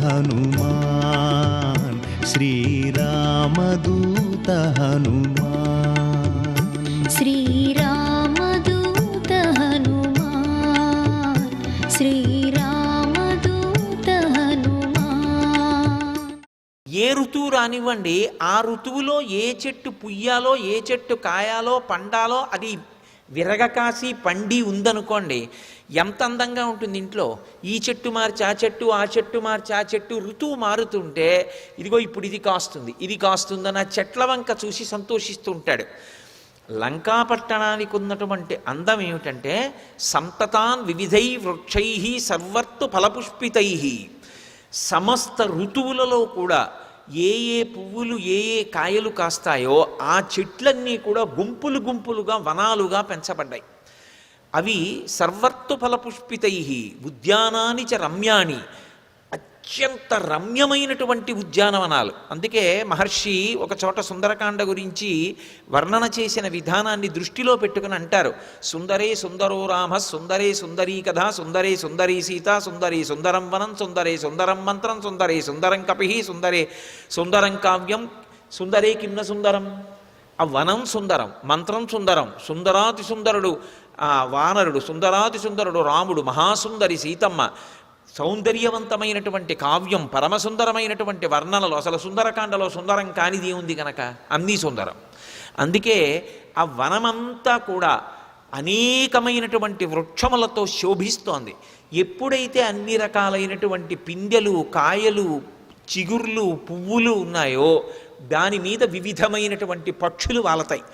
హనుమాన్ శ్రీరామదూత హనుమాన్ శ్రీరామదూత హనుమాన్ శ్రీరామదూత హనుమాన్. ఏ ఋతువు రానివ్వండి, ఆ ఋతువులో ఏ చెట్టు పుయ్యాలో ఏ చెట్టు కాయాలో పండాలో అది విరగకాసి పండి ఉందనుకోండి, ఎంత అందంగా ఉంటుంది ఇంట్లో. ఈ చెట్టు మార్చి ఆ చెట్టు, ఆ చెట్టు మార్చి ఆ చెట్టు, ఋతువు మారుతుంటే ఇదిగో ఇప్పుడు ఇది కాస్తుంది ఇది కాస్తుందని ఆ చెట్ల వంక చూసి సంతోషిస్తూ ఉంటాడు. లంకాపట్టణానికి ఉన్నటువంటి అందం ఏమిటంటే సంతతాన్ వివిధై వృక్షై సర్వర్తు ఫలపుష్పితై. సమస్త ఋతువులలో కూడా ఏ ఏ పువ్వులు ఏ ఏ కాయలు కాస్తాయో ఆ చెట్లన్నీ కూడా గుంపులు గుంపులుగా వనాలుగా పెంచబడ్డాయి. అవి సర్వర్తు ఫలపుష్పితై ఉద్యానాని చ రమ్యాణి, అత్యంత రమ్యమైనటువంటి ఉద్యానవనాలు. అందుకే మహర్షి ఒక చోట సుందరకాండ గురించి వర్ణన చేసిన విధానాన్ని దృష్టిలో పెట్టుకుని అంటారు, సుందరే సుందరో రామ సుందరే సుందరీ కథ సుందరే సుందరీ సీత సుందరే సుందరం వనం సుందరే సుందరం మంత్రం సుందరే సుందరం కపి సుందరే సుందరం కావ్యం సుందరే కిమ్న సుందరం. ఆ వనం సుందరం, మంత్రం సుందరం, సుందరాతి సుందరుడు ఆ వానరుడు, సుందరాతి సుందరుడు రాముడు, మహాసుందరి సీతమ్మ, సౌందర్యవంతమైనటువంటి కావ్యం, పరమసుందరమైనటువంటి వర్ణనలు. అసలు సుందరకాండలో సుందరం కానిది ఉంది కనుక అన్నీ సుందరం. అందుకే ఆ వనమంతా కూడా అనేకమైనటువంటి వృక్షములతో శోభిస్తోంది. ఎప్పుడైతే అన్ని రకాలైనటువంటి పిందెలు, కాయలు, చిగుర్లు, పువ్వులు ఉన్నాయో దాని మీద వివిధమైనటువంటి పక్షులు వాలతాయి.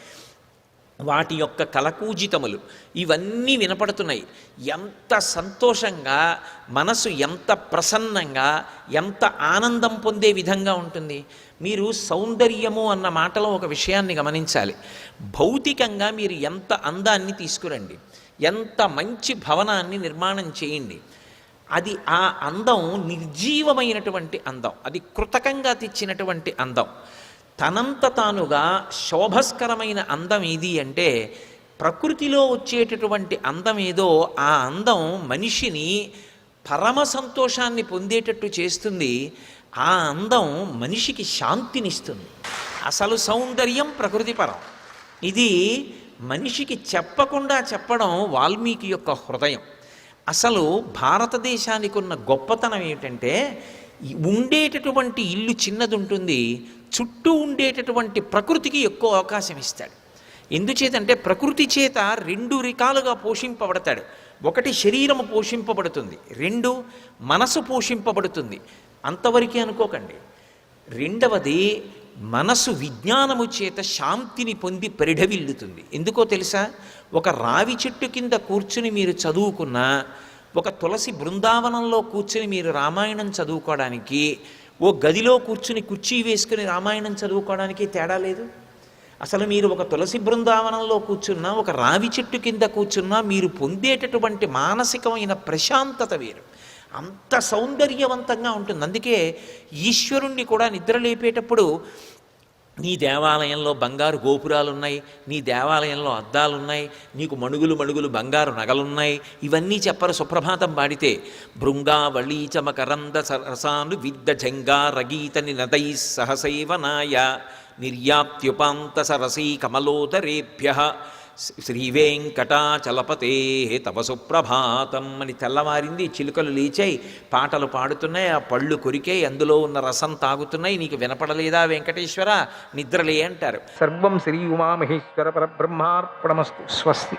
వాటి యొక్క కలకూజితములు ఇవన్నీ వినపడుతున్నాయి. ఎంత సంతోషంగా, మనసు ఎంత ప్రసన్నంగా, ఎంత ఆనందం పొందే విధంగా ఉంటుంది. మీరు సౌందర్యము అన్న మాటలో ఒక విషయాన్ని గమనించాలి. భౌతికంగా మీరు ఎంత అందాన్ని తీసుకురండి, ఎంత మంచి భవనాన్ని నిర్మాణం చేయండి, అది ఆ అందం నిర్జీవమైనటువంటి అందం, అది కృతకంగా తెచ్చినటువంటి అందం. తనంత తానుగా శోభస్కరమైన అందం ఏది అంటే ప్రకృతిలో వచ్చేటటువంటి అందం ఏదో ఆ అందం మనిషిని పరమ సంతోషాన్ని పొందేటట్టు చేస్తుంది. ఆ అందం మనిషికి శాంతినిస్తుంది. అసలు సౌందర్యం ప్రకృతిపరం. ఇది మనిషికి చెప్పకుండా చెప్పడం వాల్మీకి యొక్క హృదయం. అసలు భారతదేశానికి ఉన్న గొప్పతనం ఏమిటంటే ఉండేటటువంటి ఇల్లు చిన్నది ఉంటుంది, చుట్టూ ఉండేటటువంటి ప్రకృతికి ఎక్కువ అవకాశం ఇస్తాడు. ఎందుచేతంటే ప్రకృతి చేత రెండు రకాలుగా పోషింపబడతాడు. ఒకటి శరీరము పోషింపబడుతుంది, రెండు మనసు పోషింపబడుతుంది. అంతవరకే అనుకోకండి. రెండవది మనసు విజ్ఞానము చేత శాంతిని పొంది పరిఢవిల్లుతుంది. ఎందుకో తెలుసా? ఒక రావి చెట్టు కింద కూర్చుని మీరు చదువుకున్నా, ఒక తులసి బృందావనంలో కూర్చుని మీరు రామాయణం చదువుకోవడానికి, ఓ గదిలో కూర్చుని కుర్చీ వేసుకుని రామాయణం చదువుకోవడానికి తేడా లేదు. అసలు మీరు ఒక తులసి బృందావనంలో కూర్చున్నా, ఒక రావి చెట్టు కింద కూర్చున్నా మీరు పొందేటటువంటి మానసికమైన ప్రశాంతత వేరు. అంత సౌందర్యవంతంగా ఉంటుంది. అందుకే ఈశ్వరుణ్ణి కూడా నిద్రలేపేటప్పుడు నీ దేవాలయంలో బంగారు గోపురాలున్నాయి, నీ దేవాలయంలో అద్దాలున్నాయి, నీకు మణుగులు మణుగులు బంగారు నగలున్నాయి, ఇవన్నీ చెప్పరు సుప్రభాతం పాడితే. భృంగావళీచ మకరంద సరసాను విద్ద జంగా రగీతని నదై సహసైవనాయ నిర్యాప్త్యుపాంత సరసీ కమలోదరేభ్య శ్రీవేంకటాచలపతే తవ సుప్రభాతం అని తెల్లవారింది. చిలుకలు లేచాయి, పాటలు పాడుతున్నాయి, ఆ పళ్ళు కొరికాయి, అందులో ఉన్న రసం తాగుతున్నాయి. నీకు వినపడలేదా వెంకటేశ్వర? నిద్రలే అంటారు. సర్వం శ్రీ ఉమామహేశ్వర పరబ్రహ్మార్పణమస్తు. స్వస్తి.